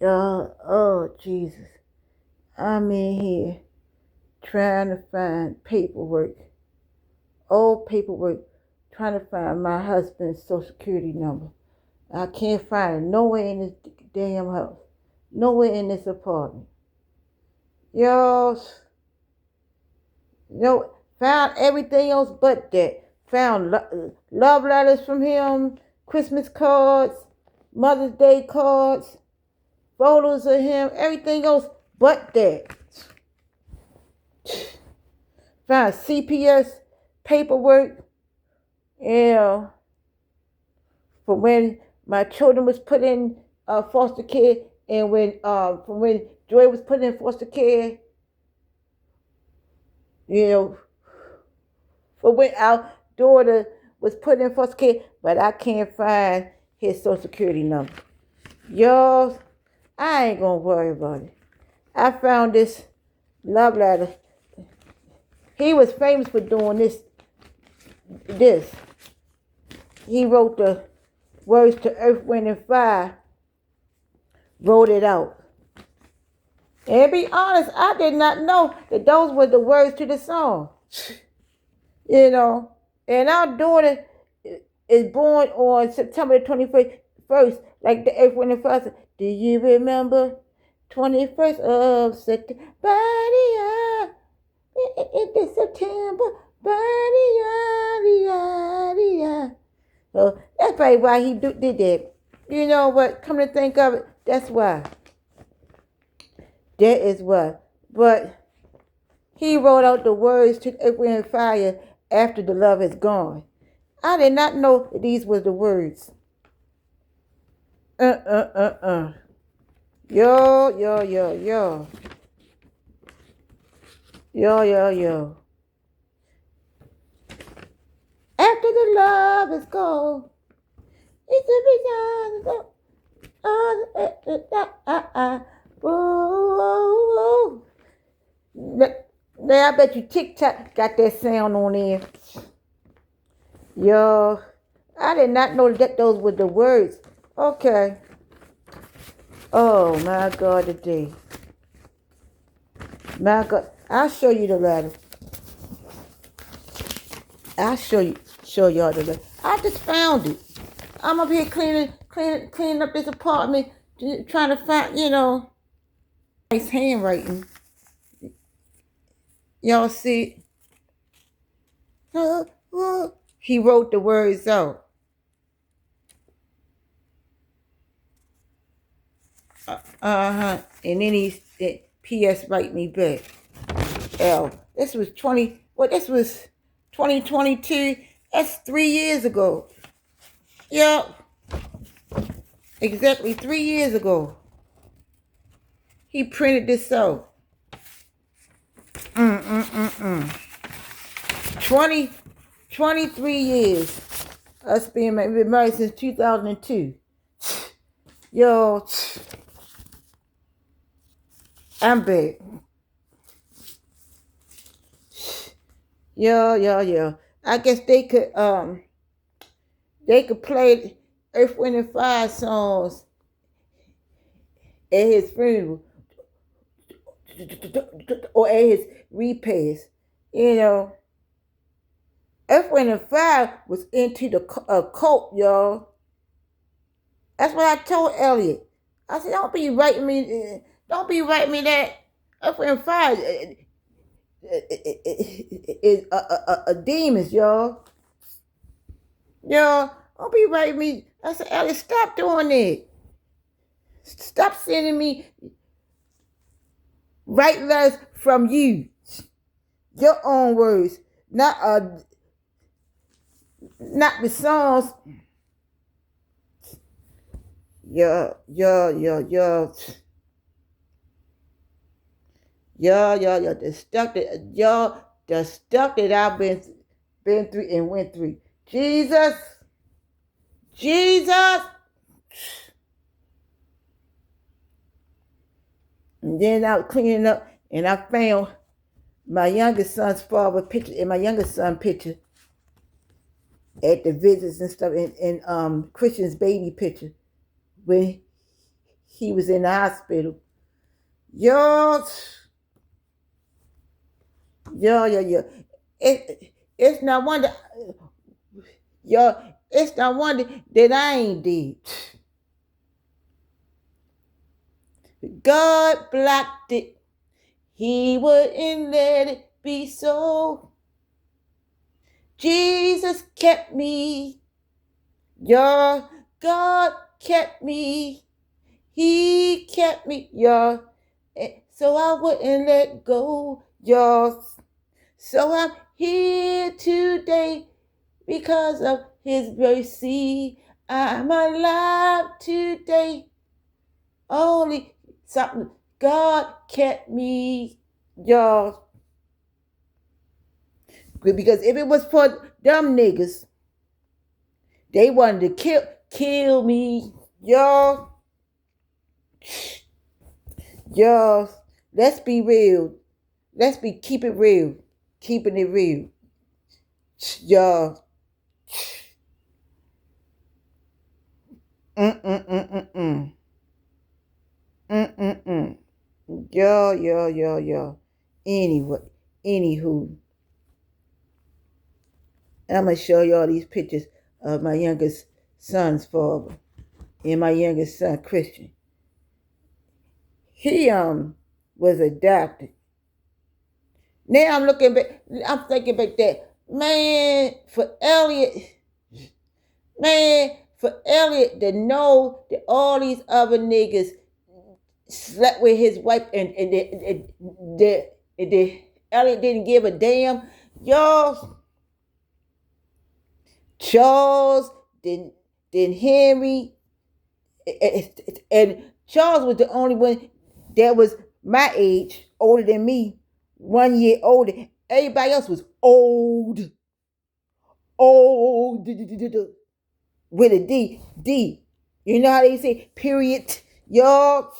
Oh, Jesus. I'm in here trying to find paperwork, old paperwork, trying to find my husband's social security number. I can't find it nowhere in this damn house, nowhere in this apartment. Yo, no, found everything else but that. Found love letters from him, Christmas cards, Mother's Day cards, photos of him, everything else but that. Found CPS paperwork, you know, for when my children was put in foster care, and from when Joy was put in foster care, you know, for when our daughter was put in foster care, but I can't find his social security number. Y'all, I ain't gonna worry about it. I found this love letter. He was famous for doing this. He wrote the words to Earth, Wind, and Fire, wrote it out. And to be honest, I did not know that those were the words to the song. You know, and our daughter is born on September the 21st, like the Earth, Wind, and Fire said. Do you remember 21st of September? It's September. So that's probably why he did that. You know what? Come to think of it, that's why. That is why. But he wrote out the words to Earth, Wind, and Fire after the love is gone. I did not know that these were the words. Yo. Yo. After the love is gone, it's a vision. Now I bet you TikTok got that sound on there. Yo, I did not know that those were the words. Okay. Oh my God, today. My God, I'll show you the letter. I'll show y'all the letter. I just found it. I'm up here cleaning up this apartment, trying to find, nice handwriting. Y'all see? He wrote the words out. And then he P.S. write me back. This was 2022. That's 3 years ago. Yep. Exactly 3 years ago. He printed this out. 23 years. Us being married since 2002. Yo, I'm back. Yo. I guess they could play Earth, Wind, and Fire songs at his funeral or at his repast. Earth, Wind, and Fire was into the cult, y'all. That's what I told Elliot. I said, don't be writing me that Earth, Wind, and Fire is a demons, y'all. Y'all, don't be writing me. I said, Elliot, stop doing it. Stop sending me write letters from you. Your own words. Not the songs. Yo. The stuff that I've been through and went through. Jesus. And then I was cleaning up and I found my youngest son's father picture and my youngest son picture at the visits and stuff, and Christian's baby picture when he was in the hospital. Y'all, y'all. It's not wonder, y'all. It's not wonder that I ain't dead. God blocked it. He wouldn't let it be so. Jesus kept me. Y'all, God kept me. He kept me, y'all. So I wouldn't let go, y'all. So I'm here today because of his mercy. I'm alive today. Only something God kept me, y'all. Because if it was for them niggas, they wanted to kill me, y'all. Y'all, let's be real. Keep it real. Keeping it real. Y'all. Mm-mm-mm-mm-mm. Mm-mm-mm. Y'all. Anyway, anywho, I'm going to show y'all these pictures of my youngest son's father and my youngest son, Christian. He was adopted. Now I'm thinking back that, for Elliot to know that all these other niggas slept with his wife and Elliot didn't give a damn. Y'all, Charles, then Henry, and Charles was the only one that was my age, older than me, 1 year older. Everybody else was old, with a D. You know how they say period, y'all?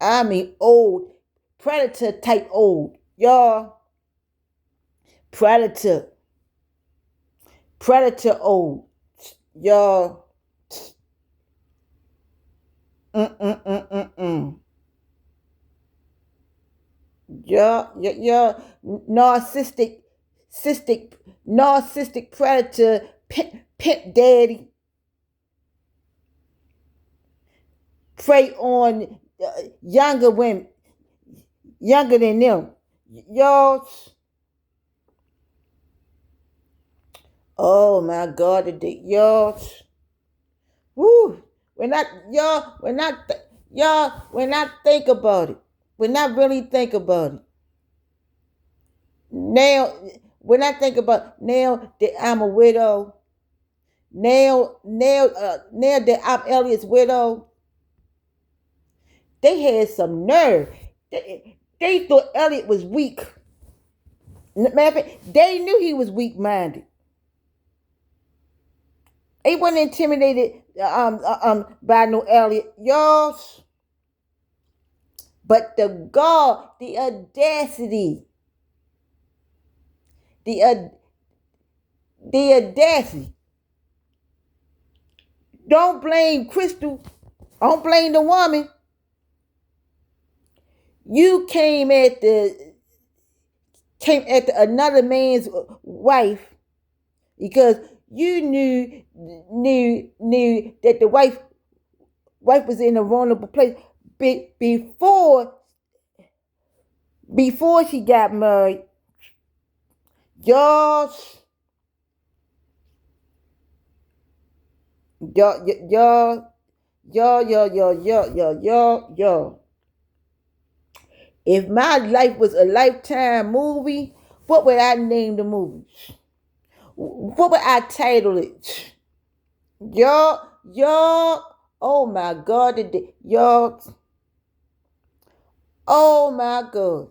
I mean old, predator type old, y'all. Predator old, y'all. Mm. Y'all, narcissistic predator, pimp daddy, prey on younger women, younger than them. Y'all, oh my God, y'all, woo. When I think about it, when I really think about it, now, when I think about now that I'm a widow, now that I'm Elliot's widow, they had some nerve. They thought Elliot was weak. Matter of fact, they knew he was weak-minded. They wasn't intimidated by no Elliot, y'all. But the audacity, the audacity. Don't blame Crystal. Don't blame the woman. You came at another man's wife because you knew that the wife was in a vulnerable place before she got married. Y'all, if my life was a Lifetime movie, what would I name the movie? What would I title it? Y'all, oh my God, y'all, oh my God,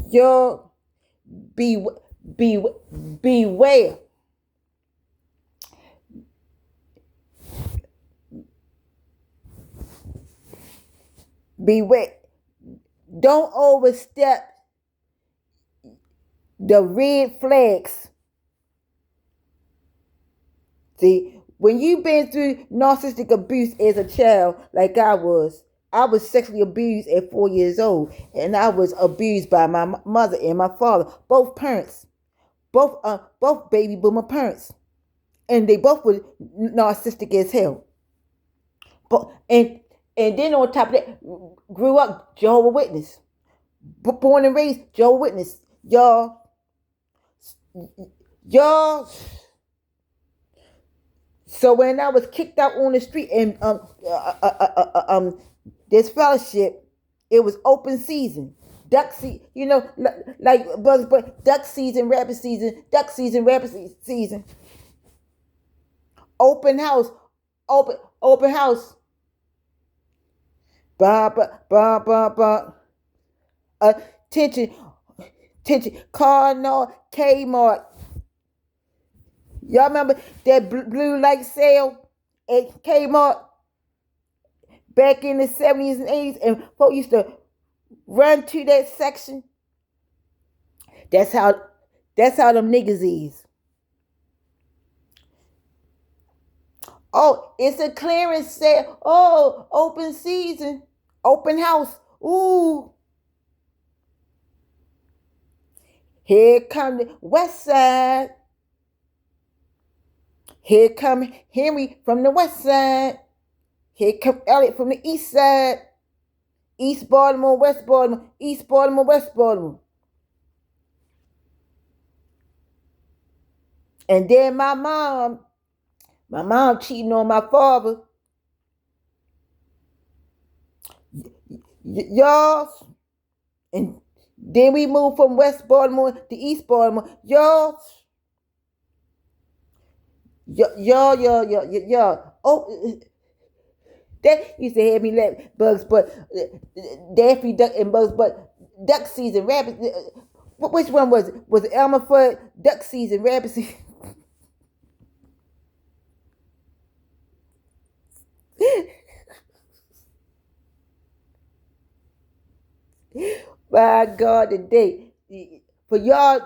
y'all, beware. Beware. Don't overstep the red flags. See, when you've been through narcissistic abuse as a child, like I was sexually abused at 4 years old, and I was abused by my mother and my father, both parents, both baby boomer parents, and they both were narcissistic as hell. But and then on top of that, grew up Jehovah's Witness, born and raised Jehovah's Witness, y'all. So when I was kicked out on the street and this fellowship, it was open season. Duck season, like Bugs, but duck season, rabbit season, duck season, rabbit season. Open house, open house. Ba ba ba ba ba. Attention, Kmart. Y'all remember that blue light sale at Kmart back in the 70s and 80s, and folks used to run to that section? That's how them niggas is. Oh, it's a clearance sale. Oh, open season, open house. Ooh. Here come the west side. Here come Henry from the west side. Here come Elliot from the east side. East Baltimore, West Baltimore, East Baltimore, West Baltimore. And then my mom cheating on my father. Y'all. And then we moved from West Baltimore to East Baltimore. Y'all. Oh, that used to have me laugh. Bugs, but Daffy Duck and Bugs, but duck season, rabbit. Which one was it? Was it Elmer Fudd? Duck season, rabbit season. My God, today, for y'all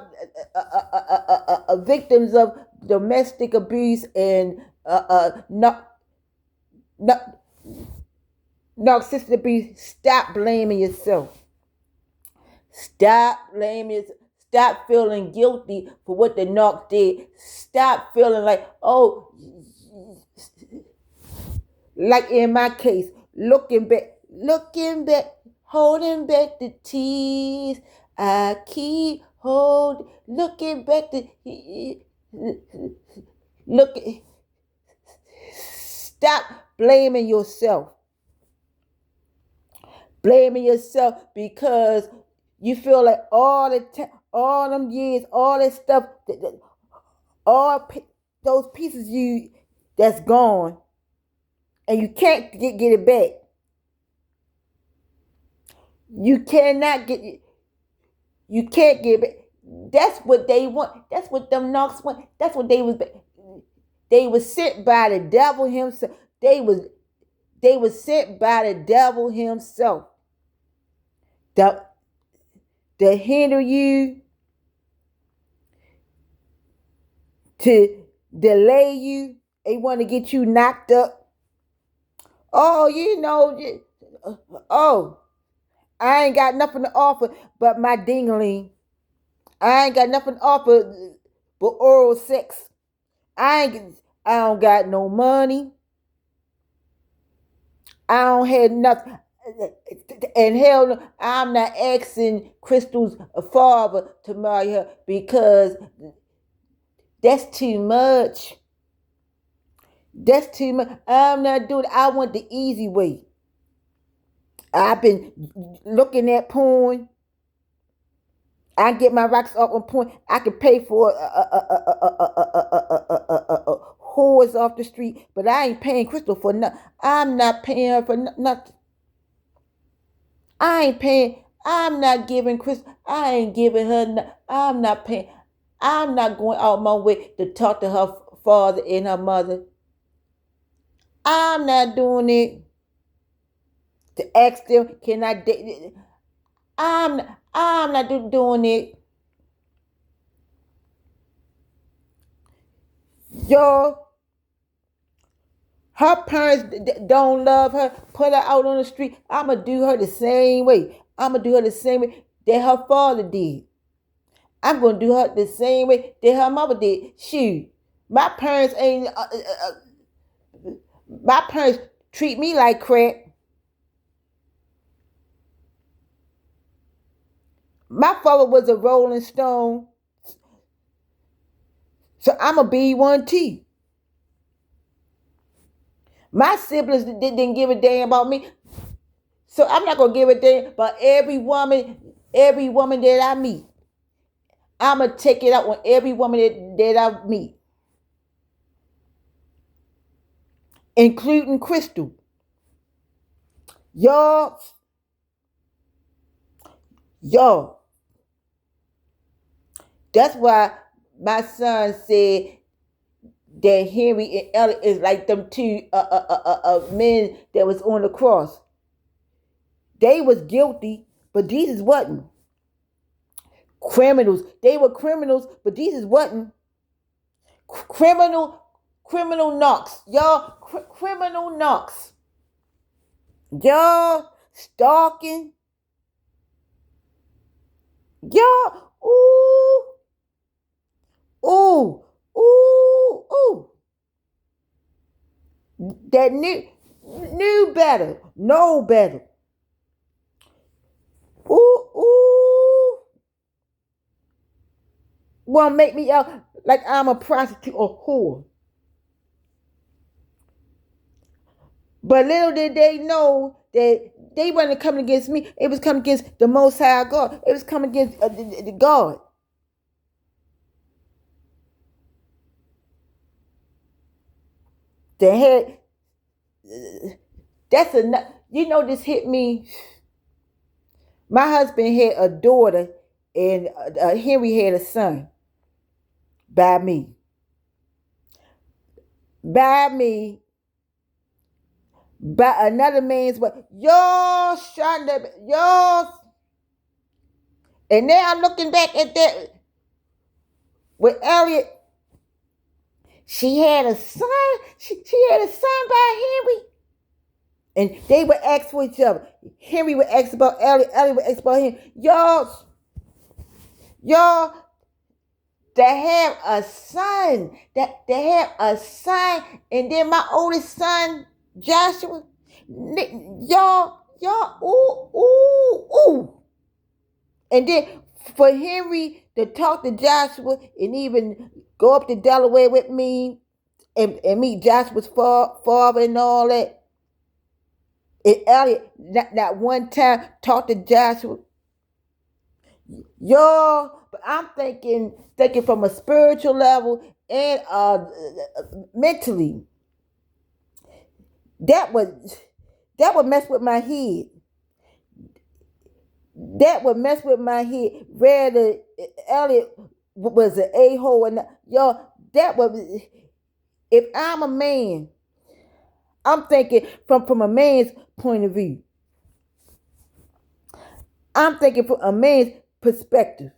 victims of domestic abuse and narcissistic abuse, stop blaming yourself. Stop blaming. Stop feeling guilty for what the narc did. Stop feeling like, oh, like in my case, looking back, holding back the tears. I keep looking back stop blaming yourself. Blaming yourself because you feel like all them years, all that stuff, all those pieces that's gone, and you can't get it back. You can't get it back. That's what they want. That's what them knocks want. That's what they was. They was sent by the devil himself. They was sent by the devil himself. To hinder you, to delay you. They want to get you knocked up. Oh, I ain't got nothing to offer but my dingling. I ain't got nothing to offer but oral sex. I don't got no money. I don't have nothing. And hell no, I'm not asking Crystal's father to marry her because that's too much. That's too much. I'm not doing it. I want the easy way. I've been looking at porn. I get my rocks off on porn. I can pay for whores off the street, but I ain't paying Crystal for nothing. I'm not paying her for nothing. I ain't paying. I'm not giving Crystal. I ain't giving her. I'm not paying. I'm not going out my way to talk to her father and her mother. I'm not doing it to ask them, can I date? I'm not doing it. Y'all, Her parents don't love her, put her out on the street. I'ma do her the same way. I'ma do her the same way that her father did. I'm gonna do her the same way that her mother did. Shoot, my parents ain't. My parents treat me like crap. My father was a Rolling Stone, so I'ma be one too. My siblings didn't give a damn about me, so I'm not gonna give a damn about every woman that I meet. I'ma take it out on every woman that I meet, including Crystal. Y'all, y'all. That's why my son said that Henry and Elliot is like them two men that was on the cross. They was guilty, but Jesus wasn't. Criminals. They were criminals, but Jesus wasn't. Criminal knocks. Y'all, criminal knocks. Y'all stalking. Y'all, ooh, ooh, ooh, ooh. That knew better, know better. Ooh, ooh. Want to make me out like I'm a prostitute or whore. But little did they know that they wasn't coming against me. It was coming against the Most High God. It was coming against the God. The head. That's enough. You know, this hit me. My husband had a daughter, and Henry had a son. By me. By me. By another man's way. Y'all shot that. Y'all. And now I'm looking back at that with Elliot. She had a son. She had a son by Henry. And they would ask for each other. Henry would ask about Elliot. Elliot would ask about him. Y'all, to have a son. That to have a son. And then my oldest son, Joshua. Y'all, ooh. And then for Henry to talk to Joshua and even go up to Delaware with me and meet Joshua's father and all that. And Elliot, not one time talked to Joshua. Y'all, but I'm thinking from a spiritual level and mentally. That would mess with my head. That would mess with my head. Rather, Elliot was an a-hole, and y'all, that would. If I'm a man, I'm thinking from a man's point of view. I'm thinking from a man's perspective.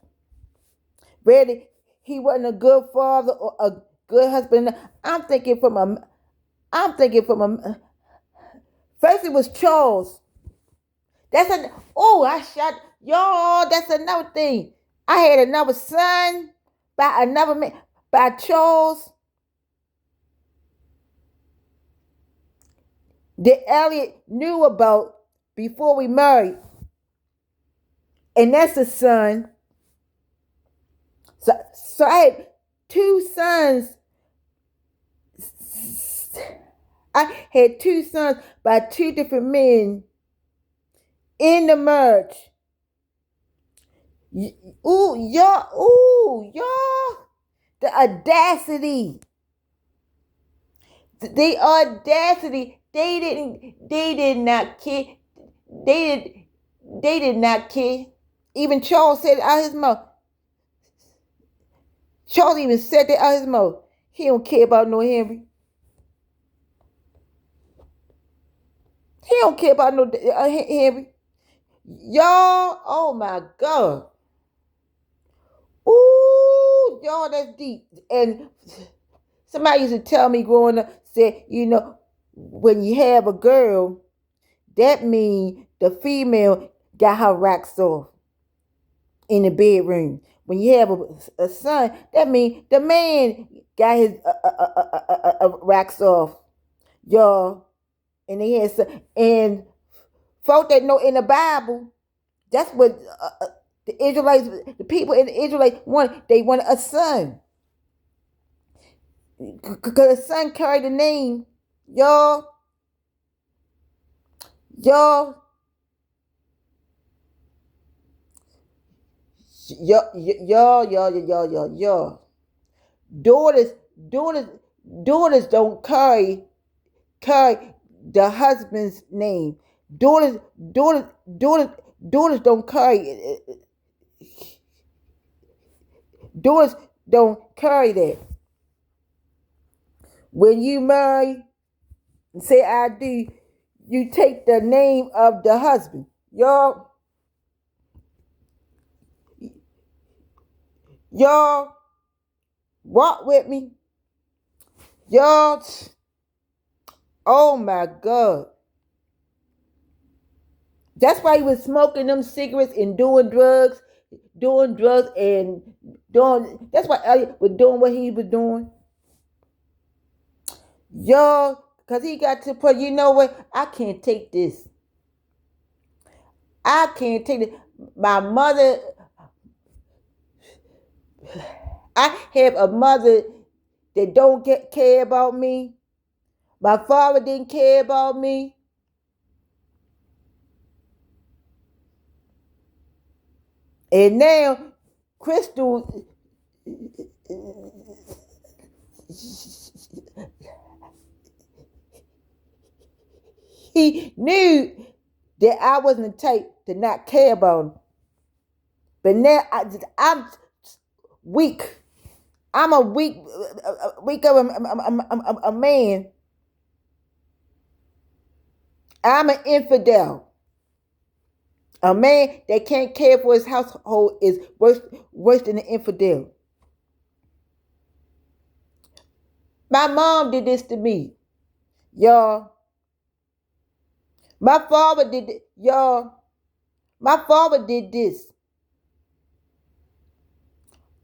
Whether he wasn't a good father or a good husband, I'm thinking from a. First it was Charles. I shot y'all. That's another thing. I had another son by another man, by Charles. That Elliot knew about before we married. And that's a son. So I had two sons. I had two sons by two different men in the marriage. Y'all. The audacity. The audacity. They did not care. They did not care. Even Charles said it out of his mouth. Charles even said that out of his mouth. He don't care about no Henry. He don't care about no Henry. Y'all, oh my God. Ooh, y'all, that's deep. And somebody used to tell me growing up, said, when you have a girl, that means the female got her rocks off in the bedroom. When you have a son, that means the man got his rocks off, y'all. And they had some, and folk that know in the Bible, that's what the Israelites, the people in the Israelites want. They wanted a son, because the son carried the name, y'all, y'all, y'all. Daughters, daughters, daughters don't carry the husband's name. Daughters, daughters, daughters, daughters don't carry. Daughters don't carry that. When you marry and say I do, you take the name of the husband. Y'all walk with me. Y'all, oh my God. That's why he was smoking them cigarettes and doing drugs and that's why Elliot was doing what he was doing. Y'all, because he got to the point, you know what? I can't take this. I can't take it. My mother, I have a mother that don't care about me. My father didn't care about me. And now, Crystal, he knew that I wasn't the type to not care about him. But now I'm weak. I'm a weak of a man. I'm an infidel. A man that can't care for his household is worse than an infidel. My mom did this to me, y'all. My father did it, y'all. My father did this.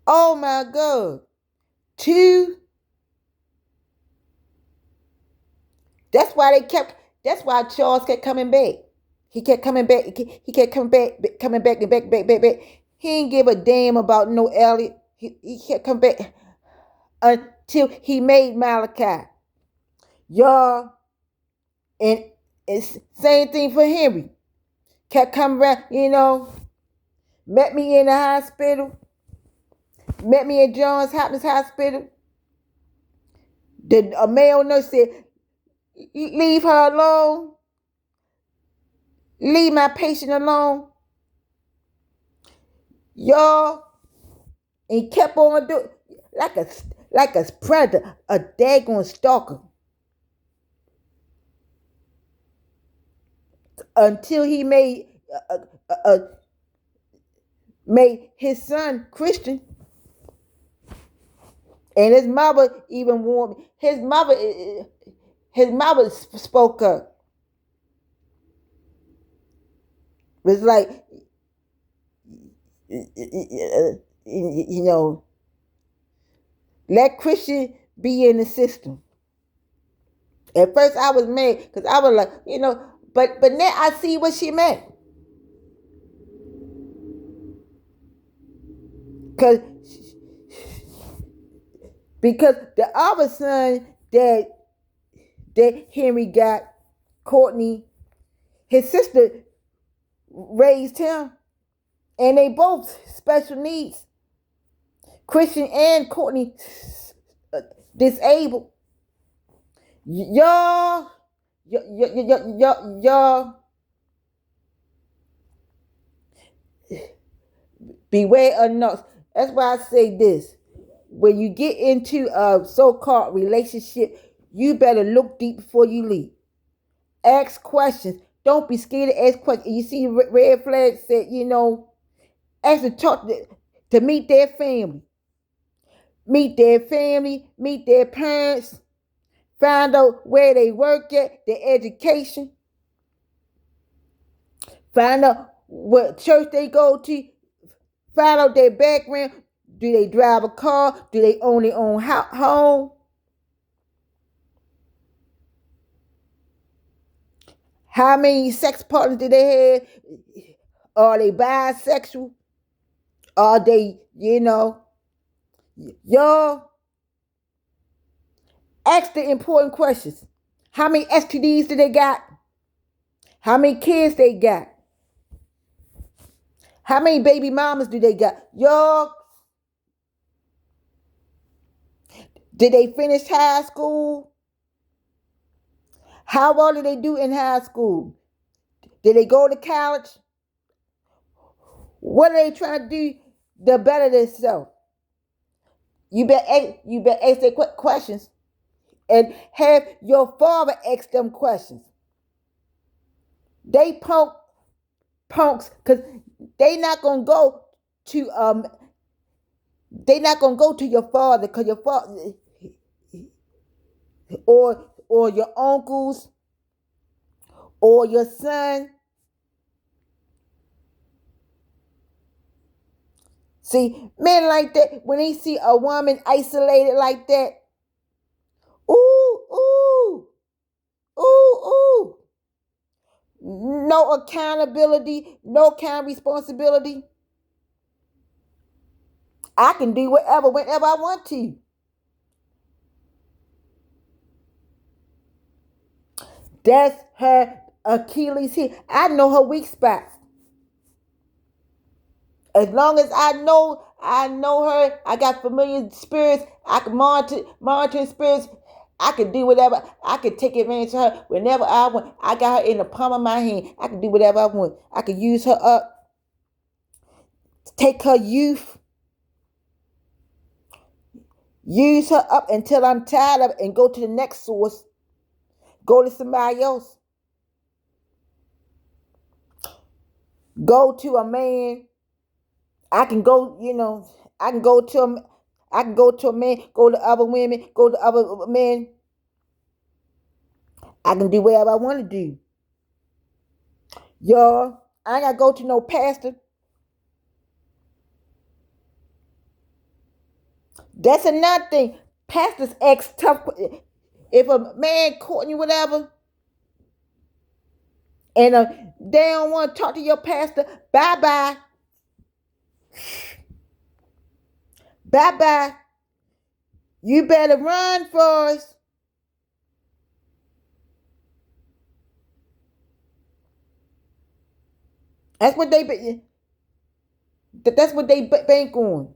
Oh my God. Two. That's why Charles kept coming back. He kept coming back. He kept coming back and back. He didn't give a damn about no Elliot. He kept coming back until he made Malachi. Y'all, and it's same thing for Henry. Kept coming around, met me in the hospital. Met me at Johns Hopkins Hospital. A male nurse said, leave her alone. Leave my patient alone. Y'all, and kept on doing like a predator, a daggone stalker. Until he made his son Christian. And his mother even warned me. His mother spoke up. It was like, let Christian be in the system. At first I was mad because I was like, but now I see what she meant. Because the other son that Henry got, Courtney, his sister raised him, and they both special needs. Christian and Courtney disabled. Y'all, beware of nuts. That's why I say this. When you get into a so-called relationship, you better look deep before you leave. Ask questions. Don't be scared to ask questions. You see red flags said, ask to talk to meet their family. Meet their family, meet their parents. Find out where they work at, their education. Find out what church they go to. Find out their background. Do they drive a car? Do they own their own home? How many sex partners do they have? Are they bisexual? Are they, y'all ask the important questions. How many STDs do they got? How many kids they got? How many baby mamas do they got? Y'all, did they finish high school? How well did they do in high school? Did they go to college? What are they trying to do to better themselves? You better ask them questions and have your father ask them questions. They punks because they not gonna go to your father because your father or your uncles or your son. See, men like that, when they see a woman isolated like that, ooh, ooh, ooh, ooh. No accountability, no kind of responsibility. I can do whatever, whenever I want to. That's her Achilles heel. I know her weak spots. As long as I know her, I got familiar spirits, I can monitoring spirits, I can do whatever. I can take advantage of her whenever I want. I got her in the palm of my hand. I can do whatever I want. I can use her up, take her youth, use her up until I'm tired of it and go to the next source. Go to somebody else. Go to a man. I can go, I can go to a man, go to other women, go to other men. I can do whatever I want to do. Y'all, I ain't got to go to no pastor. That's another thing. Pastors ask tough. If a man courting you, whatever, and they don't want to talk to your pastor, bye-bye. Bye-bye. You better run for us. That's what they bank on.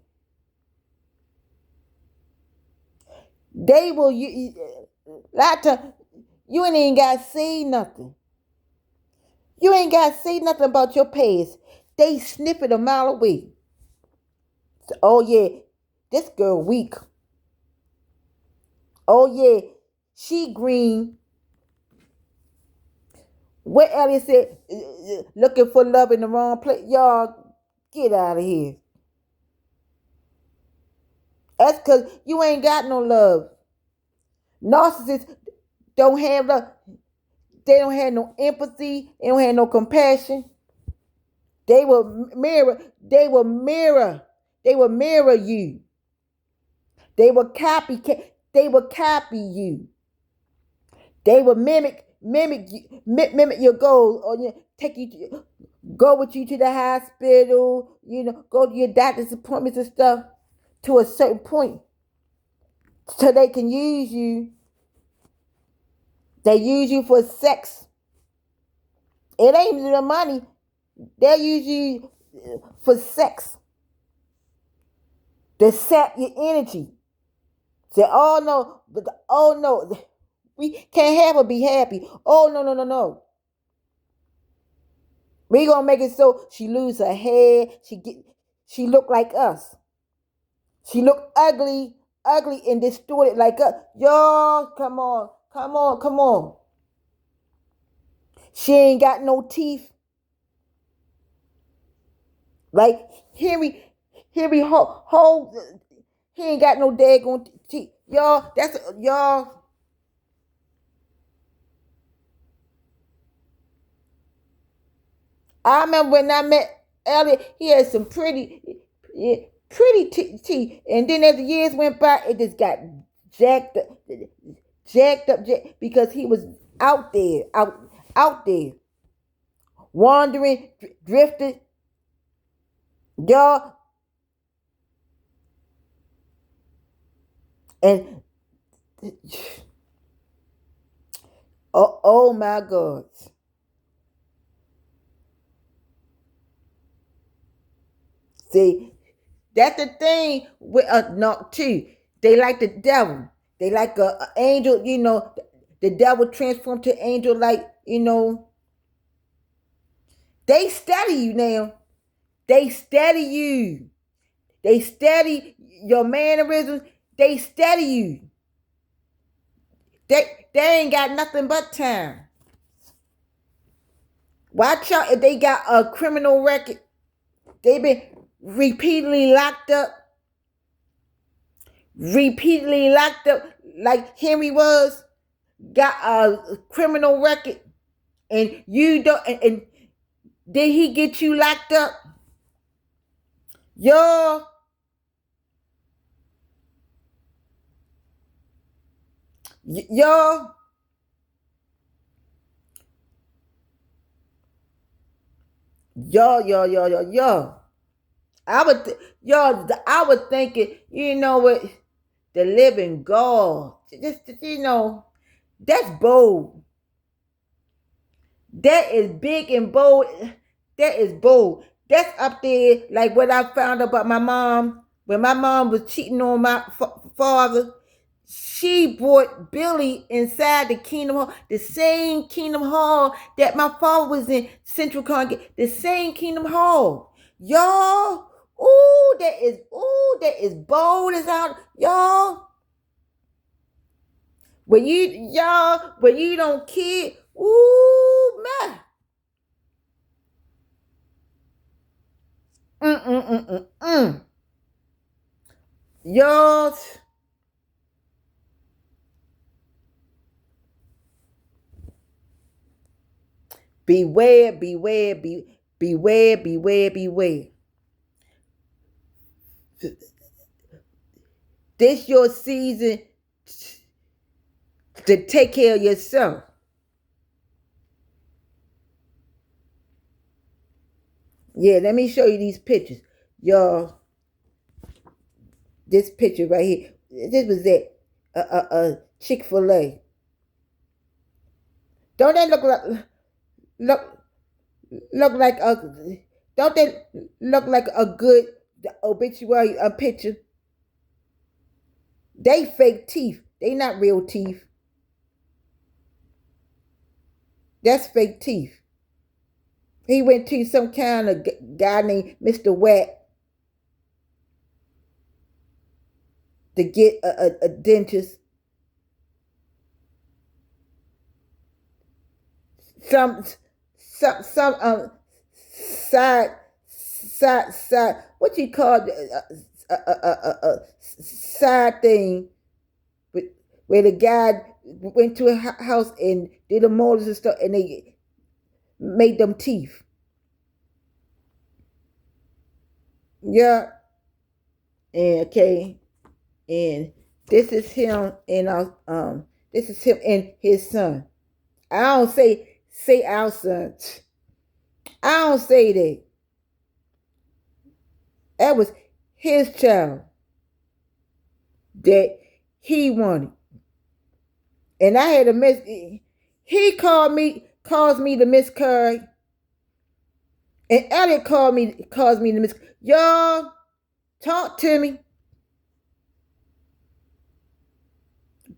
They will lot of you ain't even got to say nothing. You ain't got to say nothing about your past. They sniff it a mile away. So, oh yeah, this girl weak. Oh yeah, she green. What Elliot said, looking for love in the wrong place. Y'all, get out of here. That's because you ain't got no love. Narcissists don't have love. They don't have no empathy. They don't have no compassion. They will mirror. They will mirror. They will mirror you. They will copy. They will copy you. They will mimic your goals, or take you to, go with you to the hospital. Go to your doctor's appointments and stuff to a certain point, so they can use you. They use you for sex. It ain't even the money. They'll use you for sex. They sap your energy. Say, oh no, we can't have her be happy. Oh no. We gonna make it so she lose her hair. She look like us. She look ugly and distorted like us. Y'all, come on. She ain't got no teeth. Like Henry whole he ain't got no daggone teeth. Y'all, I remember when I met Elliot, he had some pretty teeth. And then as the years went by, it just got jacked up, because he was out there, wandering, drifting. Y'all, and oh my God. See, that's the thing with not too. They like the devil. They like a angel. The devil transformed to angel. Like they study you now. They study you. They study your mannerisms. They study you. They ain't got nothing but time. Watch out if they got a criminal record. They been repeatedly locked up. Like Henry was. Got a criminal record. And you don't. And did he get you locked up? Y'all. Y'all. Y'all. I was thinking, what? The living God. Just, that's bold. That is big and bold. That is bold. That's up there, like what I found about my mom. When my mom was cheating on my father, she brought Billy inside the Kingdom Hall, the same Kingdom Hall that my father was in, Central Congregation, the same Kingdom Hall. Y'all, that is bold as out, y'all. When you don't care, man. Y'all, beware. This your season to take care of yourself. Yeah, let me show you these pictures. Y'all, this picture right here. This was it. Chick-fil-A. Don't they look like a don't they look like a good obituary picture? They fake teeth. They not real teeth. That's fake teeth. He went to some kind of guy named Mr. Wet to get a dentist. Some side what you call side thing where the guy went to a house and did the molars and stuff, and they made them teeth. Yeah. And okay. And this is him and this is him and his son. I don't say our son. I don't say that. That was his child that he wanted. And I had he calls me the miscarriage. And Elliot calls me the miscarriage. Y'all, talk to me.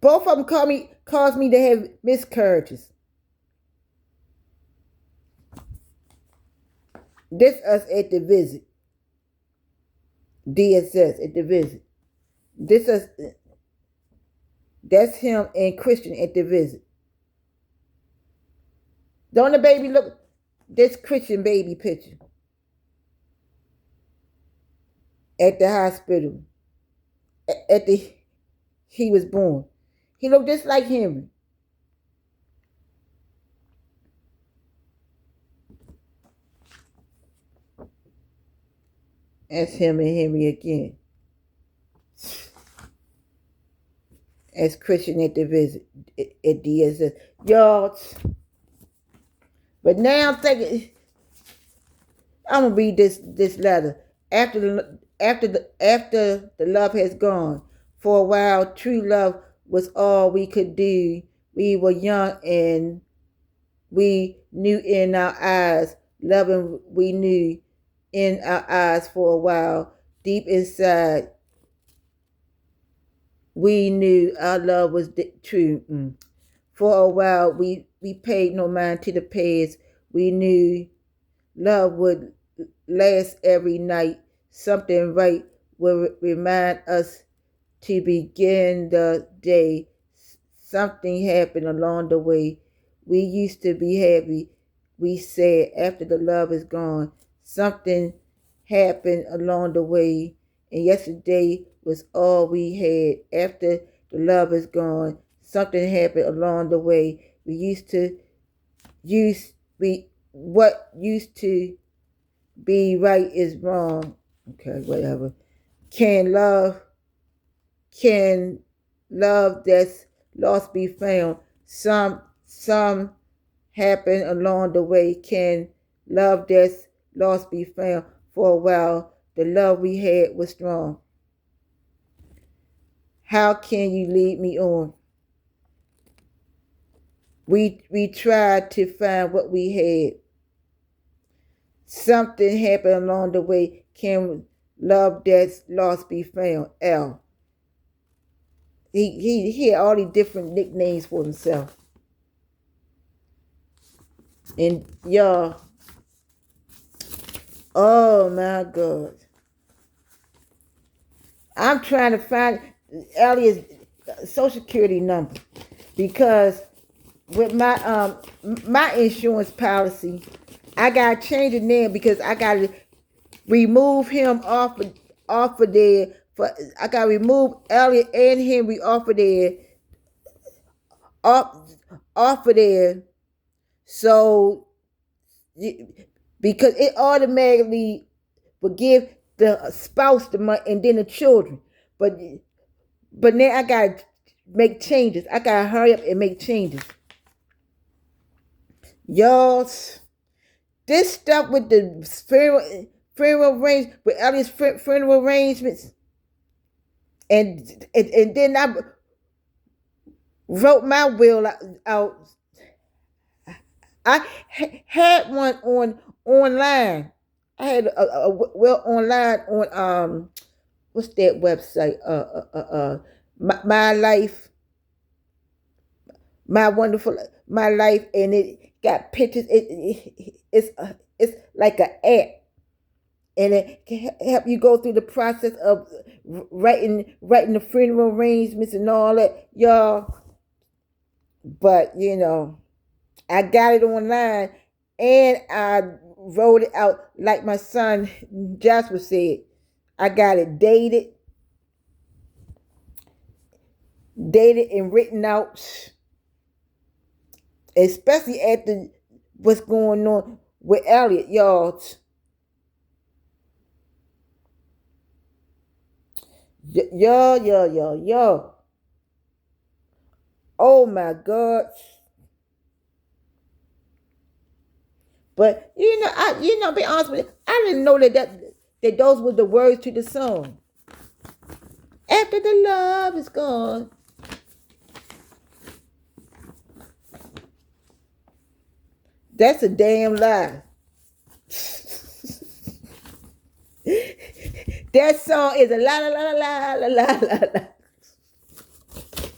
Both of them caused me to have miscarriages. This us at the visit. DSS at the visit. This us. That's him and Christian at the visit. Don't the baby look? This Christian baby picture at the hospital. He was born. He looked just like Henry. That's him and Henry again. As Christian at the visit at DSS. Y'all, but now I'm thinking I'm gonna read this letter. After the love has gone. For a while, true love was all we could do. We were young and we knew in our eyes, loving we knew in our eyes for a while. Deep inside, we knew our love was true. For a while, we paid no mind to the past. We knew love would last every night. Something right will remind us to begin the day. Something happened along the way. We used to be happy. We said after the love is gone, something happened along the way. And yesterday was all we had. After the love is gone, something happened along the way. We used to what used to be right is wrong. Okay, whatever. Can love that's lost be found? Some happen along the way. Can love that's lost be found? For a while, the love we had was strong. How can you lead me on? We tried to find what we had. Something happened along the way. Can love that's lost be found? L. He had all these different nicknames for himself. And y'all, oh my God. I'm trying to find Elliot's social security number because with my insurance policy, I gotta change it now because I gotta remove him off of there. I gotta remove Elliot and Henry off of there. Off of there. So because it automatically will give the spouse the money and then the children. But now I gotta make changes. I gotta hurry up and make changes. Y'all, this stuff with the funeral arrangements, with Elliot's funeral arrangements, and then I wrote my will out. I had one online. I had a will online on what's that website? My life, my wonderful my life, and it got pictures. It's like an app, and it can help you go through the process of writing the funeral arrangements and all that, y'all. But I got it online, and I wrote it out like my son Joshua said. I got it dated and written out, especially after what's going on with Elliot, y'all. Yo. Oh my God. But be honest with you, I didn't know that those were the words to the song. After the love is gone. That's a damn lie. That song is a la la la la la la la la.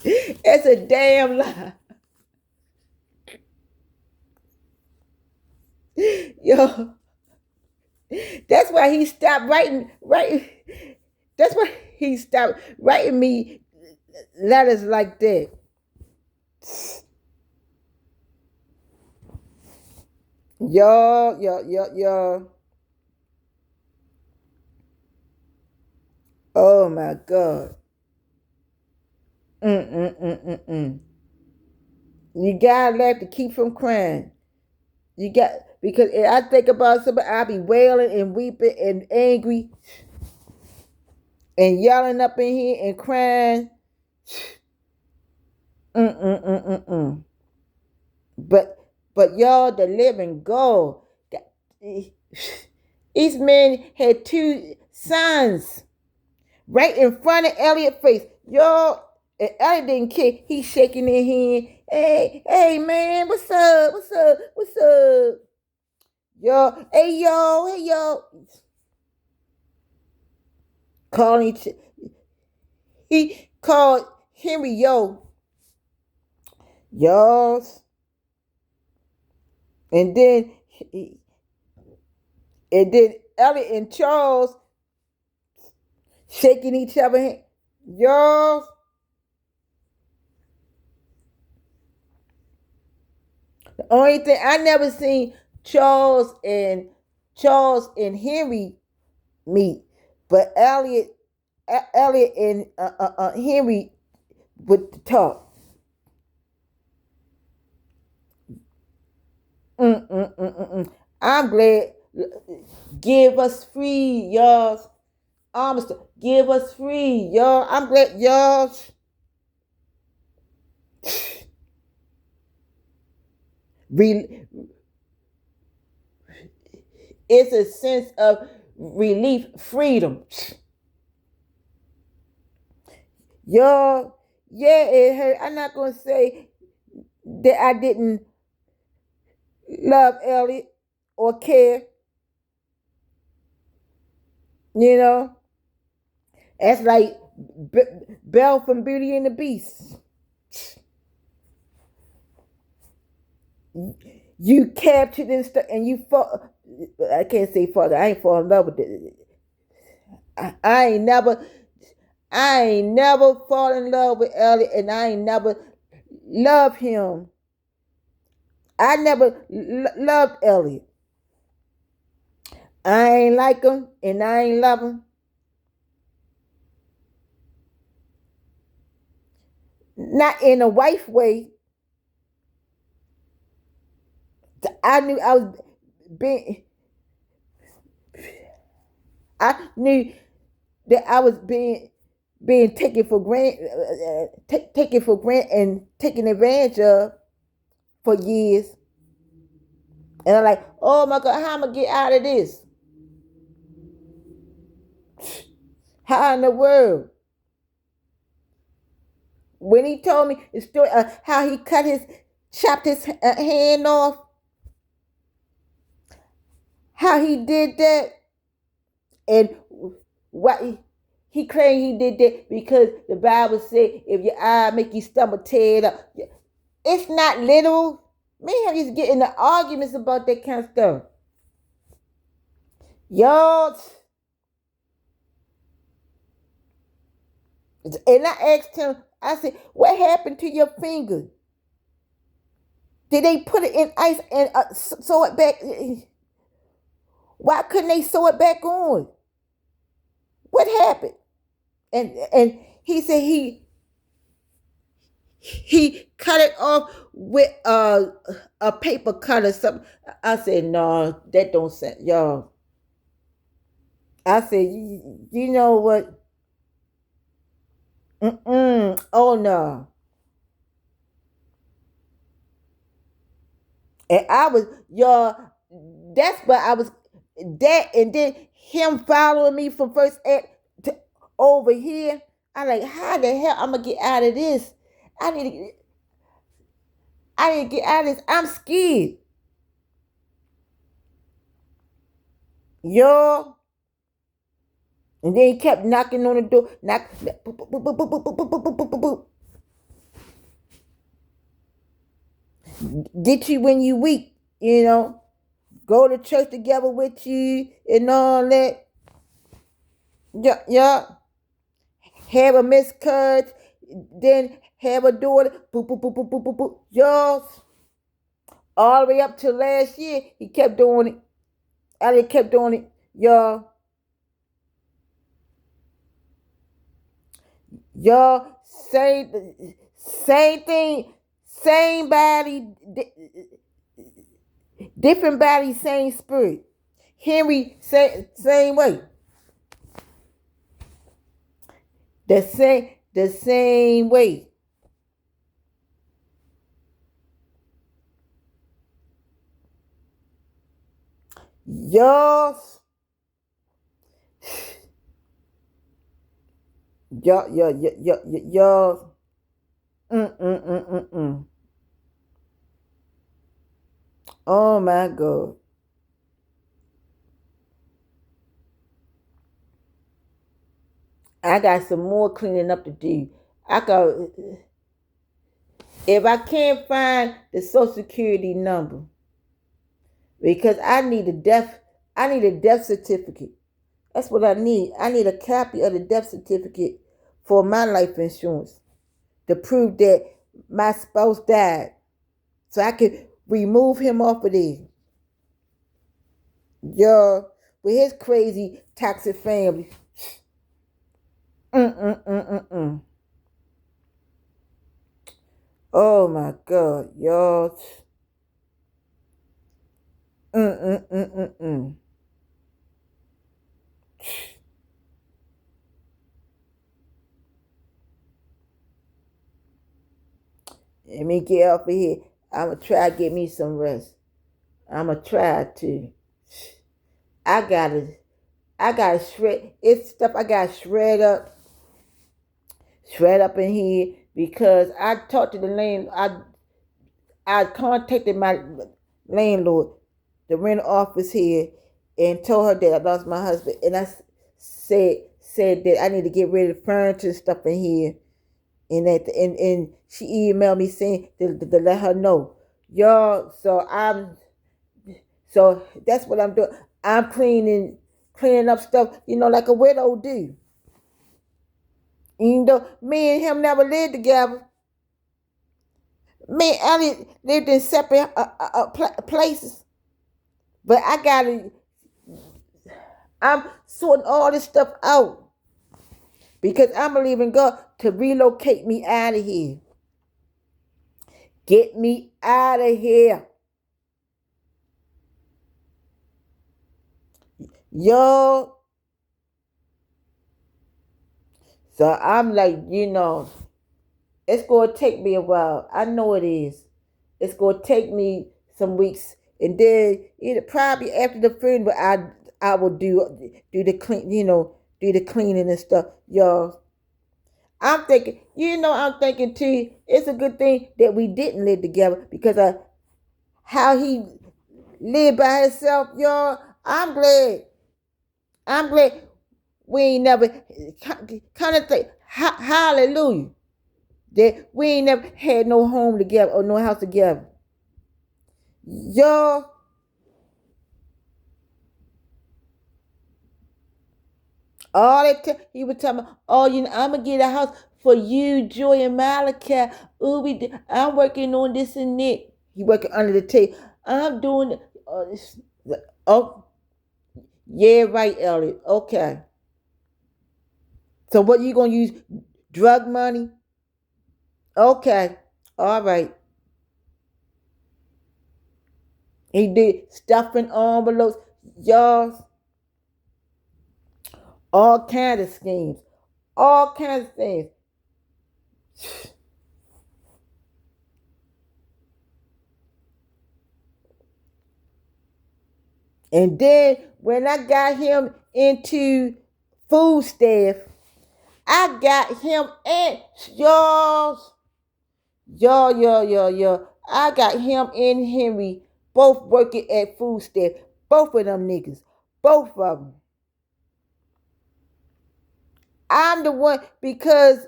It's a damn lie. Yo, that's why he stopped writing. That's why he stopped writing me letters like that. Yo. Oh my God. You gotta laugh to keep from crying. Because if I think about somebody, I'll be wailing and weeping and angry. and yelling up in here and crying. Mm-mm-mm-mm-mm. But y'all, the living God. Each man had two sons right in front of Elliot's face. Y'all, and Elliot didn't care. He's shaking their hand. Hey, man, what's up? What's up? What's up? Y'all, hey, y'all. Calling, he called Henry, y'all. And then, Elliot and Charles shaking each other hand. Y'all. The only thing I never seen Charles and Henry meet, but Elliot and Henry would talk. I'm glad. Give us free, y'all. Armstrong, give us free, y'all. I'm glad, y'all. It's a sense of relief, freedom. Y'all, yeah, it hurt. I'm not going to say that I didn't love Elliot or care. You know, that's like Belle from Beauty and the Beast. You captured and stuff, and you fall. I can't say father. I ain't fall in love with it. I ain't never fall in love with Elliot, and I ain't never love him. I never loved Elliot. I ain't like him, and I ain't love him. Not in a wife way. I knew I was being. I knew that I was being taken for granted, taken for granted, and taken advantage of for years. And I'm like, oh my God, how am I gonna get out of this? How in the world? When he told me the story, how he chopped his hand off, how he did that, and what he claimed he did that because the Bible said if your eye make you stumble, tear it up. It's not literal. Me and him used to get into arguments about that kind of stuff. Y'all, and I asked him, I said, what happened to your finger? Did they put it in ice and sew it back? Why couldn't they sew it back on? What happened? And he said he cut it off with a paper cut or something. I said, no, that don't sound, y'all. I said, you know what? Oh no. And I was, y'all, that's what I was, that, and then him following me from first act to over here. I like, how the hell I'm gonna get out of this? I need to, I need to get out of this. I'm scared. Y'all. And then he kept knocking on the door. Get you when you weak, you know. Go to church together with you and all that. Yeah, yeah. Have a miscarriage, then have a daughter. Boop, boop, boop, boop, boop, boop, boop. Y'all. All the way up to last year, he kept doing it. Elliot kept doing it. Y'all. Y'all, same thing, same body, different body, same spirit. Henry, same way. The same way. Y'all, y'all. Mm. Oh my God. I got some more cleaning up to do. I got if I can't find the social security number because I need a death certificate. That's what I need. I need a copy of the death certificate for my life insurance to prove that my spouse died. So I could remove him off of there. Yo, with his crazy toxic family. Mm. Oh my God, y'all. Mm. Let me get off of here. I'ma try to get me some rest. I'ma try to. I gotta I gotta shred it's stuff I gotta shred up in here because I talked to the land I contacted my landlord, the rent office here, and told her that I lost my husband and I said that I need to get rid of the furniture and stuff in here and she emailed me saying to let her know. Y'all, so that's what I'm doing. I'm cleaning up stuff, like a widow do. Even though me and him never lived together. Me and Elliot lived in separate places. But I'm sorting all this stuff out because I'm believing God to relocate me out of here. Get me out of here. Yo, so I'm like, it's going to take me a while. I know it is. It's going to take me some weeks. And then, probably after the funeral, I will do the do the cleaning and stuff. Y'all, I'm thinking too, it's a good thing that we didn't live together because of how he lived by himself, y'all. I'm glad we ain't never kind of think, hallelujah, that we ain't never had no home together or no house together. Y'all, all that time, he was talking about, oh, I'm going to get a house for you, Joy and Malachi. Ooh, I'm working on this and that. He working under the table. I'm doing, this. Oh, yeah, right, Elliot. Okay. So what you going to use? Drug money? Okay. All right. He did stuffing envelopes. Y'all, all kinds of schemes. All kinds of things. And then when I got him into food staff, I got him and y'all. I got him and Henry both working at food staff. Both of them niggas. Both of them. I'm the one because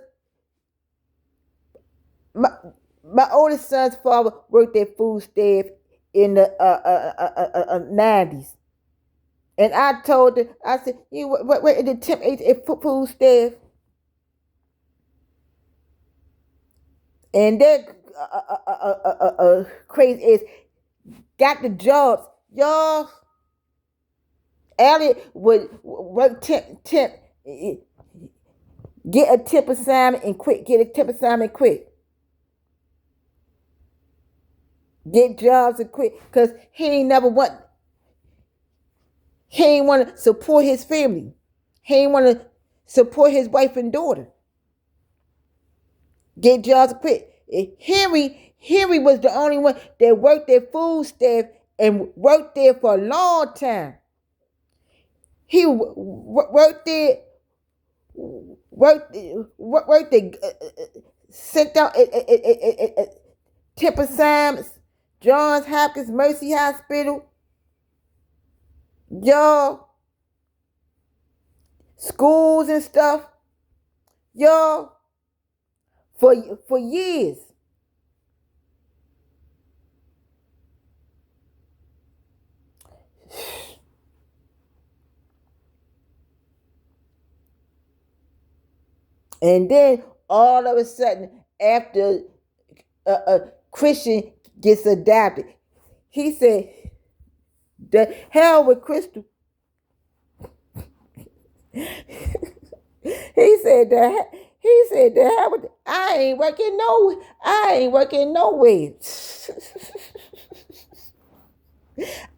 my my oldest son's father worked at food staff in the 90s. And I told her, I said, you what the temp at food staff? And they're crazy is got the jobs. Y'all, Elliot would work temp, get a temp assignment and quit, get a temp assignment and quit. Get jobs and quit. Because he ain't want to support his family. He ain't want to support his wife and daughter. Get jobs quick. Henry was the only one that worked at food staff and worked there for a long time. He worked there, worked there, sent out Temple Simons, Johns Hopkins Mercy Hospital, y'all, schools and stuff, y'all, for years. And then all of a sudden, after a Christian gets adopted, he said, "The hell with Crystal." He said that. He said the hell with. I ain't working nowhere.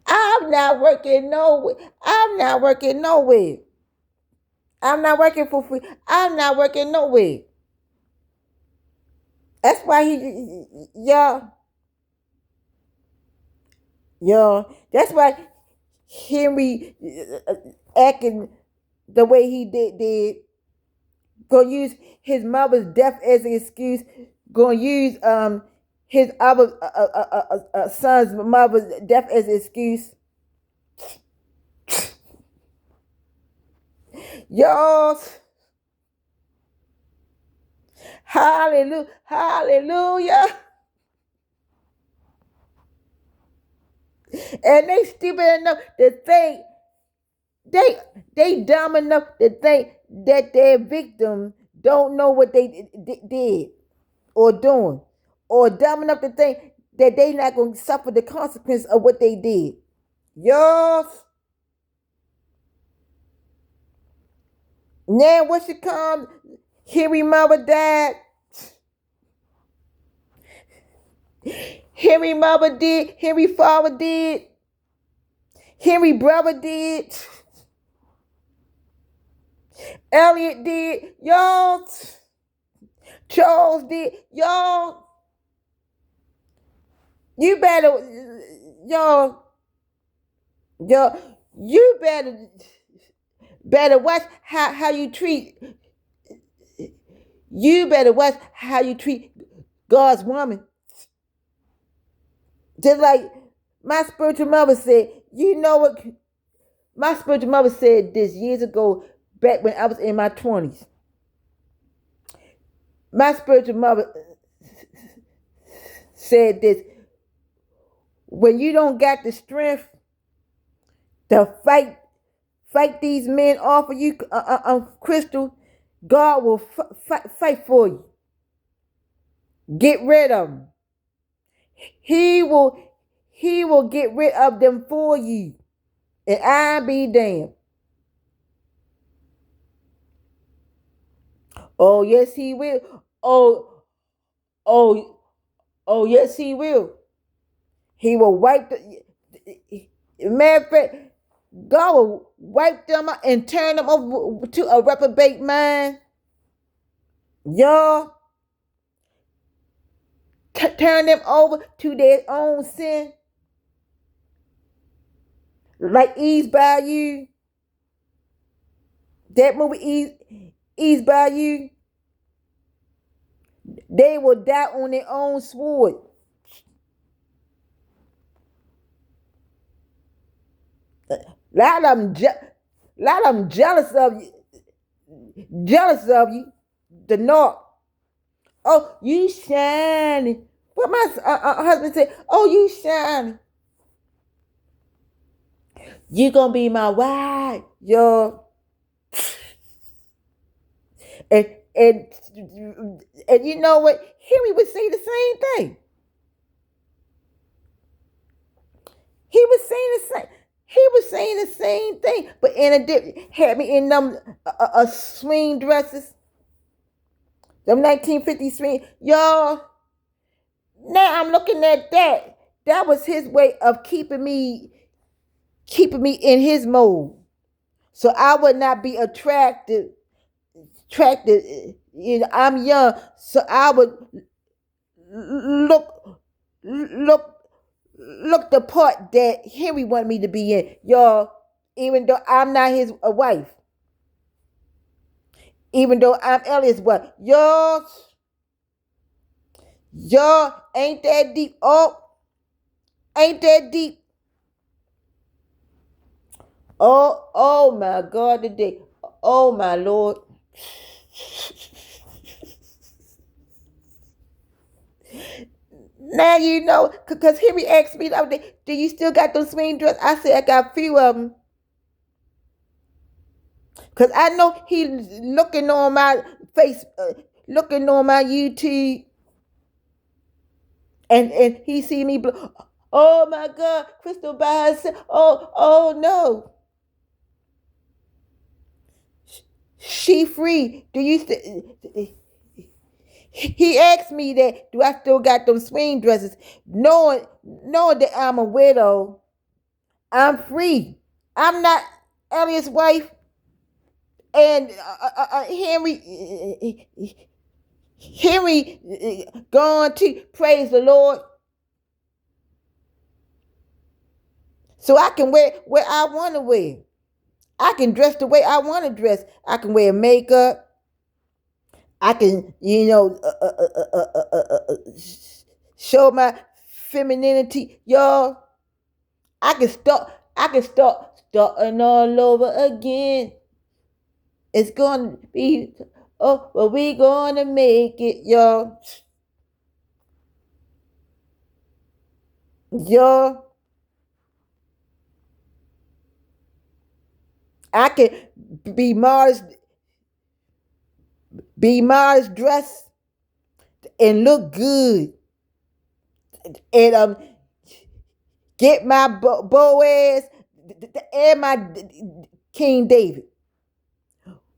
I'm not working nowhere. I'm not working nowhere. I'm not working for free. I'm not working nowhere. That's why y'all. That's why Henry acting the way he did. Gonna use his mother's death as an excuse. Gonna use his other son's mother's death as an excuse. Y'all, hallelujah, hallelujah. And they stupid enough to think, they dumb enough to think that their victim don't know what they did or doing, or dumb enough to think that they not going to suffer the consequence of what they did. Y'all, now what should come? Henry mother died. Henry mother did. Henry father did. Henry brother did. Elliot did. Y'all. Charles did. Y'all. You better. Y'all. You better watch how you treat. You better watch how you treat God's woman. Just like my spiritual mother said, you know what? My spiritual mother said this years ago, back when I was in my 20s. My spiritual mother said this: when you don't got the strength to fight these men off of you, Crystal, God will fight for you. Get rid of them. He will get rid of them for you. And I be damned. Oh, yes, he will. Oh, yes, he will. He will wipe the. Matter of fact, God will wipe them out and turn them over to a reprobate mind. Y'all, turn them over to their own sin. Like Eve's Bayou. That movie, Eve's Bayou. They will die on their own sword. A lot of them jealous of you. Jealous of you. The North. Oh, you shining. What my husband said, oh, you shining. You gonna be my wife, yo. And you know what? Henry would say the same thing. He was saying the same thing, but in a different. Had me in them swing dresses, them 1953. Y'all. Now I'm looking at that. That was his way of keeping me in his mode, so I would not be attracted attracted. I'm young, so I would look look look the part that Henry wanted me to be in, y'all. Even though I'm not his wife, even though I'm Elliot's wife, y'all ain't that deep. Oh, ain't that deep. Oh my God, today. Oh my Lord. Now you know, because Henry asked me the other day, do you still got those swing dress? I said, I got a few of them. Because I know he's looking on my face, looking on my YouTube, and he see me, oh my God, Crystal by herself. Oh no. She free. Do you He asked me that, do I still got them swing dresses? Knowing that I'm a widow, I'm free. I'm not Elliot's wife. And Henry gone to praise the Lord. So I can wear what I want to wear. I can dress the way I want to dress. I can wear makeup. I can, show my femininity, y'all. I can start starting all over again. It's gonna be, oh, but we gonna make it, y'all. Y'all, I can be modest dressed and look good, and get my Boaz and my King David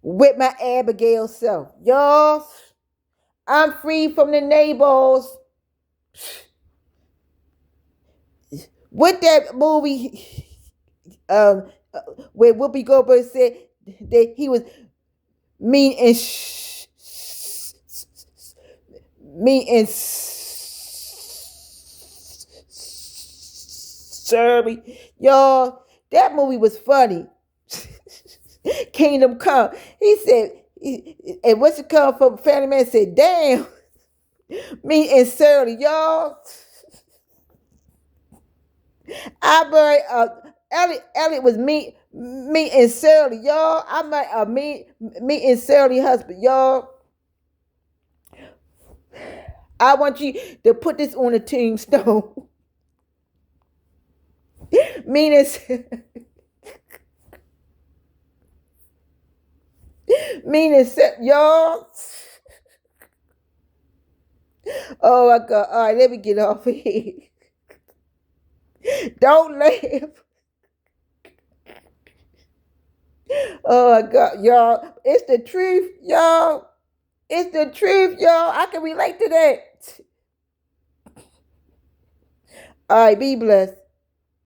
with my Abigail self. Y'all, I'm free from the neighbors. With that movie, where Whoopi Goldberg said that he was mean and mean and surly, y'all. That movie was funny. Kingdom Come. He said, and what's it come from? Family Man said, damn, mean and surly, y'all. I married Elliot was mean and surly, y'all. I married a mean and surly husband, y'all. I want you to put this on a tombstone. Mean and mean and y'all. Oh my God! All right, let me get off of here. Don't laugh. Oh my God, y'all. It's the truth, y'all. It's the truth, y'all. I can relate to that. All right, be blessed.